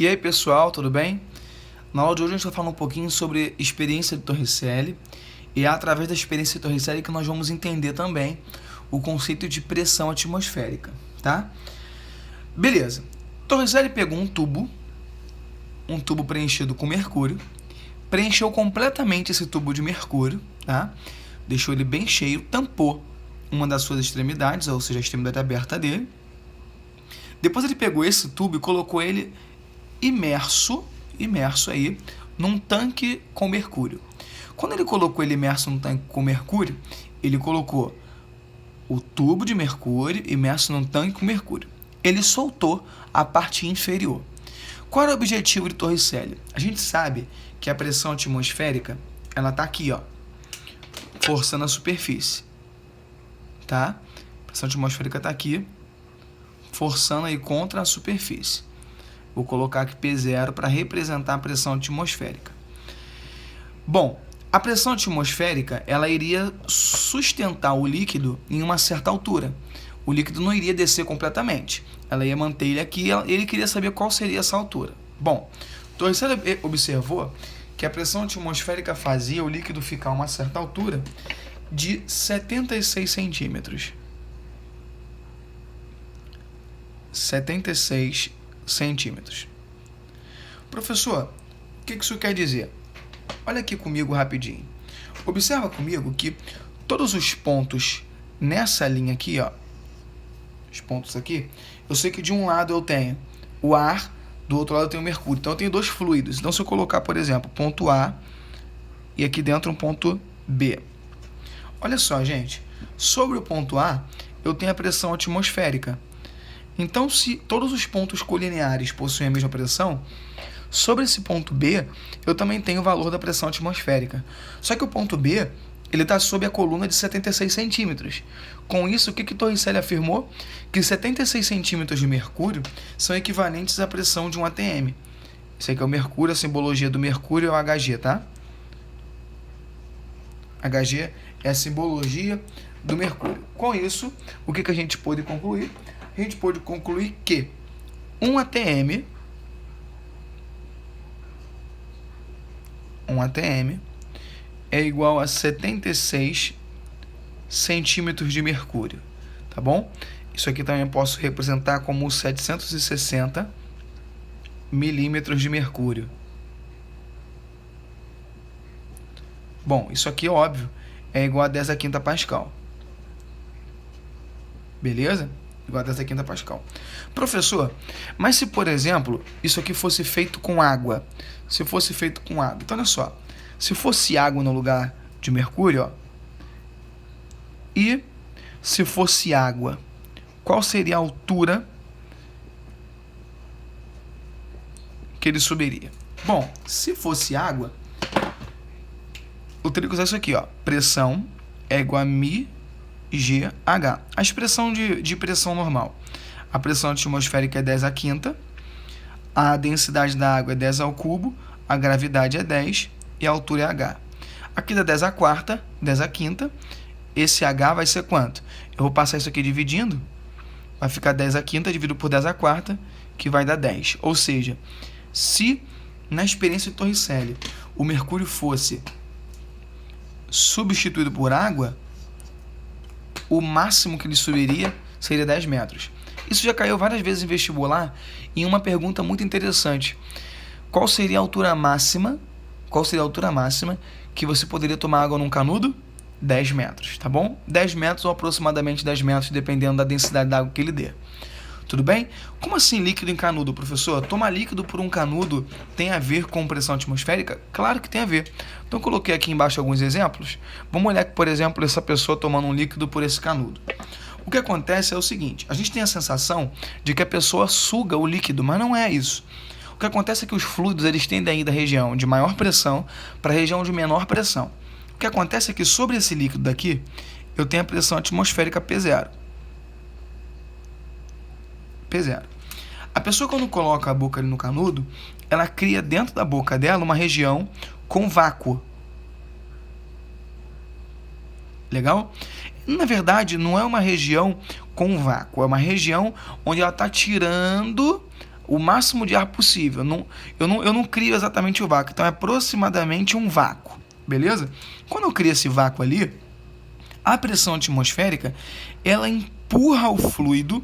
E aí pessoal, tudo bem? Na aula de hoje a gente vai falar um pouquinho sobre experiência de Torricelli e é através da experiência de Torricelli que nós vamos entender também o conceito de pressão atmosférica, tá? Beleza, Torricelli pegou um tubo preenchido com mercúrio, preencheu completamente esse tubo de mercúrio, tá? Deixou ele bem cheio, tampou uma das suas extremidades, ou seja, a extremidade aberta dele. Depois ele pegou esse tubo e colocou ele imerso aí num tanque com mercúrio. Quando ele colocou ele imerso num tanque com mercúrio, ele colocou o tubo de mercúrio imerso num tanque com mercúrio. Ele soltou a parte inferior. Qual era o objetivo de Torricelli? A gente sabe que a pressão atmosférica, ela está aqui, ó, forçando a superfície, tá? A pressão atmosférica está aqui, forçando aí contra a superfície. Vou colocar aqui P0 para representar a pressão atmosférica. Bom, a pressão atmosférica, ela iria sustentar o líquido em uma certa altura. O líquido não iria descer completamente. Ela ia manter ele aqui, ele queria saber qual seria essa altura. Bom, Torricelli observou que a pressão atmosférica fazia o líquido ficar a uma certa altura de 76 centímetros. 76 centímetros. Professor, o que isso quer dizer? Olha aqui comigo rapidinho. Observa comigo que todos os pontos nessa linha aqui, ó, os pontos aqui, eu sei que de um lado eu tenho o ar, do outro lado eu tenho o mercúrio. Então eu tenho dois fluidos. Então se eu colocar, por exemplo, ponto A e aqui dentro um ponto B. Olha só, gente. Sobre o ponto A, eu tenho a pressão atmosférica. Então, se todos os pontos colineares possuem a mesma pressão, sobre esse ponto B, eu também tenho o valor da pressão atmosférica. Só que o ponto B, ele está sob a coluna de 76 centímetros. Com isso, o que Torricelli afirmou? Que 76 centímetros de mercúrio são equivalentes à pressão de um ATM. Esse aqui é o mercúrio, a simbologia do mercúrio é o Hg, tá? Hg é a simbologia do mercúrio. Com isso, o que a gente pôde concluir? A gente pode concluir que um ATM é igual a 76 centímetros de mercúrio, tá bom? Isso aqui também eu posso representar como 760 milímetros de mercúrio. Bom, isso aqui, óbvio, é igual a 10 a quinta Pascal. Beleza? Igual a 10 a quinta Pascal. Professor, mas se, por exemplo, isso aqui fosse feito com água? Se fosse feito com água. Então, olha só. Se fosse água no lugar de mercúrio, ó, e se fosse água, qual seria a altura que ele subiria? Bom, se fosse água, eu teria que usar isso aqui, ó. Pressão é igual a μGH. A expressão de pressão normal. A pressão atmosférica é 10 a quinta, a densidade da água é 10 ao cubo, a gravidade é 10 e a altura é H. Aqui dá 10 a quarta, 10 a quinta, esse H vai ser quanto? Eu vou passar isso aqui dividindo, vai ficar 10 a quinta dividido por 10 a quarta, que vai dar 10. Ou seja, se na experiência de Torricelli o mercúrio fosse substituído por água, o máximo que ele subiria seria 10 metros. Isso já caiu várias vezes em vestibular em uma pergunta muito interessante. Qual seria a altura máxima que você poderia tomar água num canudo? 10 metros, tá bom? 10 metros ou aproximadamente 10 metros, dependendo da densidade da água que ele dê. Tudo bem? Como assim líquido em canudo, professor? Tomar líquido por um canudo tem a ver com pressão atmosférica? Claro que tem a ver. Então eu coloquei aqui embaixo alguns exemplos. Vamos olhar aqui, por exemplo, essa pessoa tomando um líquido por esse canudo. O que acontece é o seguinte, a gente tem a sensação de que a pessoa suga o líquido, mas não é isso. O que acontece é que os fluidos eles tendem a ir da região de maior pressão para a região de menor pressão. O que acontece é que sobre esse líquido daqui, eu tenho a pressão atmosférica P0. P0. A pessoa, quando coloca a boca ali no canudo, ela cria dentro da boca dela uma região com vácuo. Legal? Na verdade, não é uma região com vácuo, é uma região onde ela está tirando o máximo de ar possível. Eu não crio exatamente o vácuo, então é aproximadamente um vácuo, beleza? Quando eu crio esse vácuo ali, a pressão atmosférica, ela empurra o fluido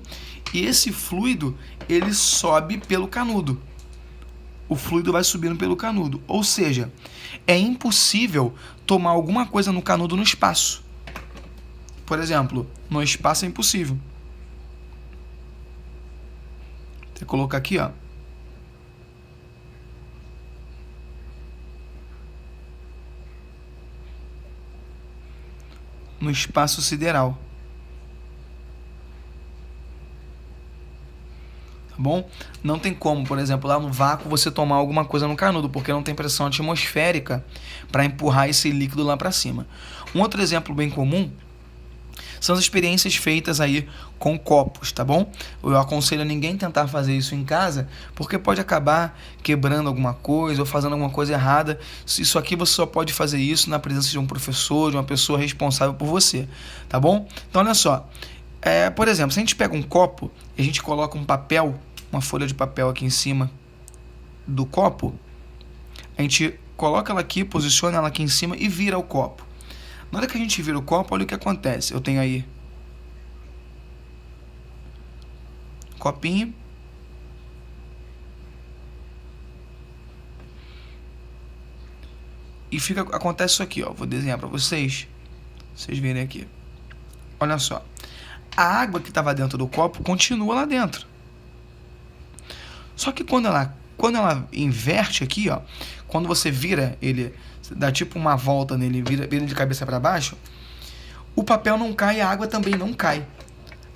e esse fluido, ele sobe pelo canudo. O fluido vai subindo pelo canudo, ou seja, é impossível tomar alguma coisa no canudo no espaço. Por exemplo, no espaço é impossível. Vou colocar aqui, ó. No espaço sideral. Tá bom? Não tem como, por exemplo, lá no vácuo você tomar alguma coisa no canudo, porque não tem pressão atmosférica para empurrar esse líquido lá para cima. Um outro exemplo bem comum são as experiências feitas aí com copos, tá bom? Eu aconselho a ninguém tentar fazer isso em casa, porque pode acabar quebrando alguma coisa ou fazendo alguma coisa errada. Isso aqui você só pode fazer isso na presença de um professor, de uma pessoa responsável por você, tá bom? Então, olha só. Por exemplo, se a gente pega um copo e a gente coloca um papel, uma folha de papel aqui em cima do copo, a gente coloca ela aqui, posiciona ela aqui em cima e vira o copo. Na hora que a gente vira o copo, olha o que acontece. Eu tenho aí copinho. E acontece isso aqui, ó. Vou desenhar para vocês verem aqui. Olha só. A água que estava dentro do copo continua lá dentro. Só que quando ela inverte aqui, ó, quando você vira ele, dá tipo uma volta nele, vira de cabeça para baixo, o papel não cai e a água também não cai.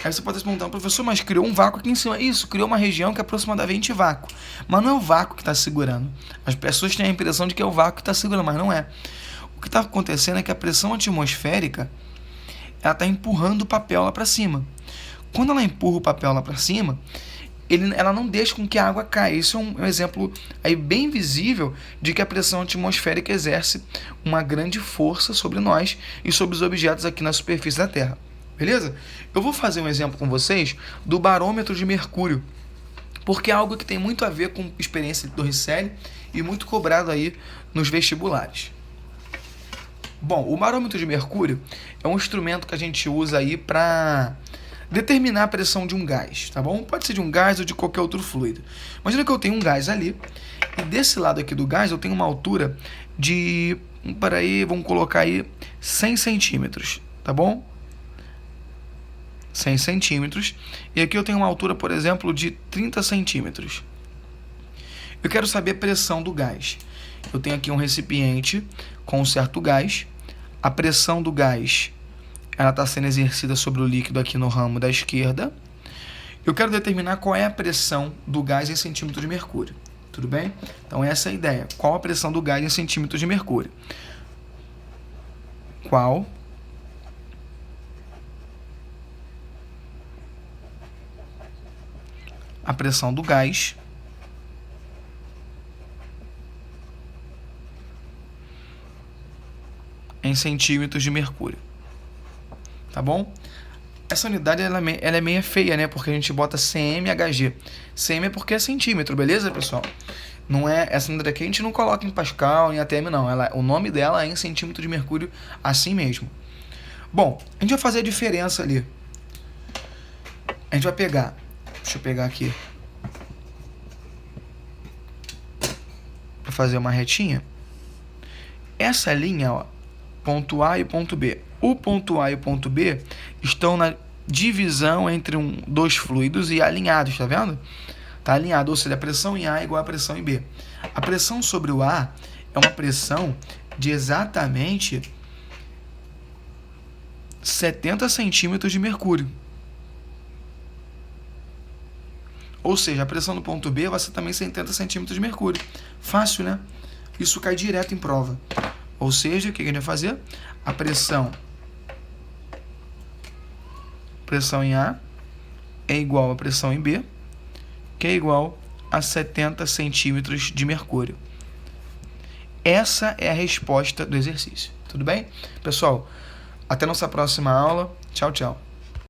Aí você pode se perguntar, professor, mas criou um vácuo aqui em cima. Isso, criou uma região que é aproximadamente vácuo. Mas não é o vácuo que está segurando. As pessoas têm a impressão de que é o vácuo que está segurando, mas não é. O que está acontecendo é que a pressão atmosférica, ela está empurrando o papel lá para cima. Quando ela empurra o papel lá para cima, ela não deixa com que a água caia. Isso é um exemplo aí bem visível de que a pressão atmosférica exerce uma grande força sobre nós e sobre os objetos aqui na superfície da Terra. Beleza? Eu vou fazer um exemplo com vocês do barômetro de mercúrio, porque é algo que tem muito a ver com experiência de Torricelli e muito cobrado aí nos vestibulares. Bom, o barômetro de mercúrio é um instrumento que a gente usa aí para determinar a pressão de um gás, tá bom? Pode ser de um gás ou de qualquer outro fluido. Imagina que eu tenho um gás ali, e desse lado aqui do gás eu tenho uma altura de, vamos colocar aí 100 centímetros, tá bom? 100 centímetros. E aqui eu tenho uma altura, por exemplo, de 30 centímetros. Eu quero saber a pressão do gás. Eu tenho aqui um recipiente com um certo gás. A pressão do gás, ela está sendo exercida sobre o líquido aqui no ramo da esquerda. Eu quero determinar qual é a pressão do gás em centímetros de mercúrio. Tudo bem? Então essa é a ideia. Qual a pressão do gás em centímetros de mercúrio? Qual a pressão do gás em centímetros de mercúrio? Tá bom? Essa unidade ela é meio feia, né? Porque a gente bota cmHg. Cm é porque é centímetro, beleza, pessoal? Não é, essa unidade aqui a gente não coloca em Pascal, em ATM, não. O nome dela é em centímetro de mercúrio, assim mesmo. Bom, a gente vai fazer a diferença ali. A gente vai pegar... Deixa eu pegar aqui. Para fazer uma retinha. Essa linha, ó, ponto A e ponto B. O ponto A e o ponto B estão na divisão entre dois fluidos e alinhados, tá vendo? Tá alinhado, ou seja, a pressão em A é igual à pressão em B. A pressão sobre o A é uma pressão de exatamente 70 centímetros de mercúrio. Ou seja, a pressão no ponto B vai ser também 70 centímetros de mercúrio. Fácil, né? Isso cai direto em prova. Ou seja, o que a gente vai fazer? A pressão em A é igual à pressão em B, que é igual a 70 centímetros de mercúrio. Essa é a resposta do exercício. Tudo bem? Pessoal, até nossa próxima aula. Tchau, tchau.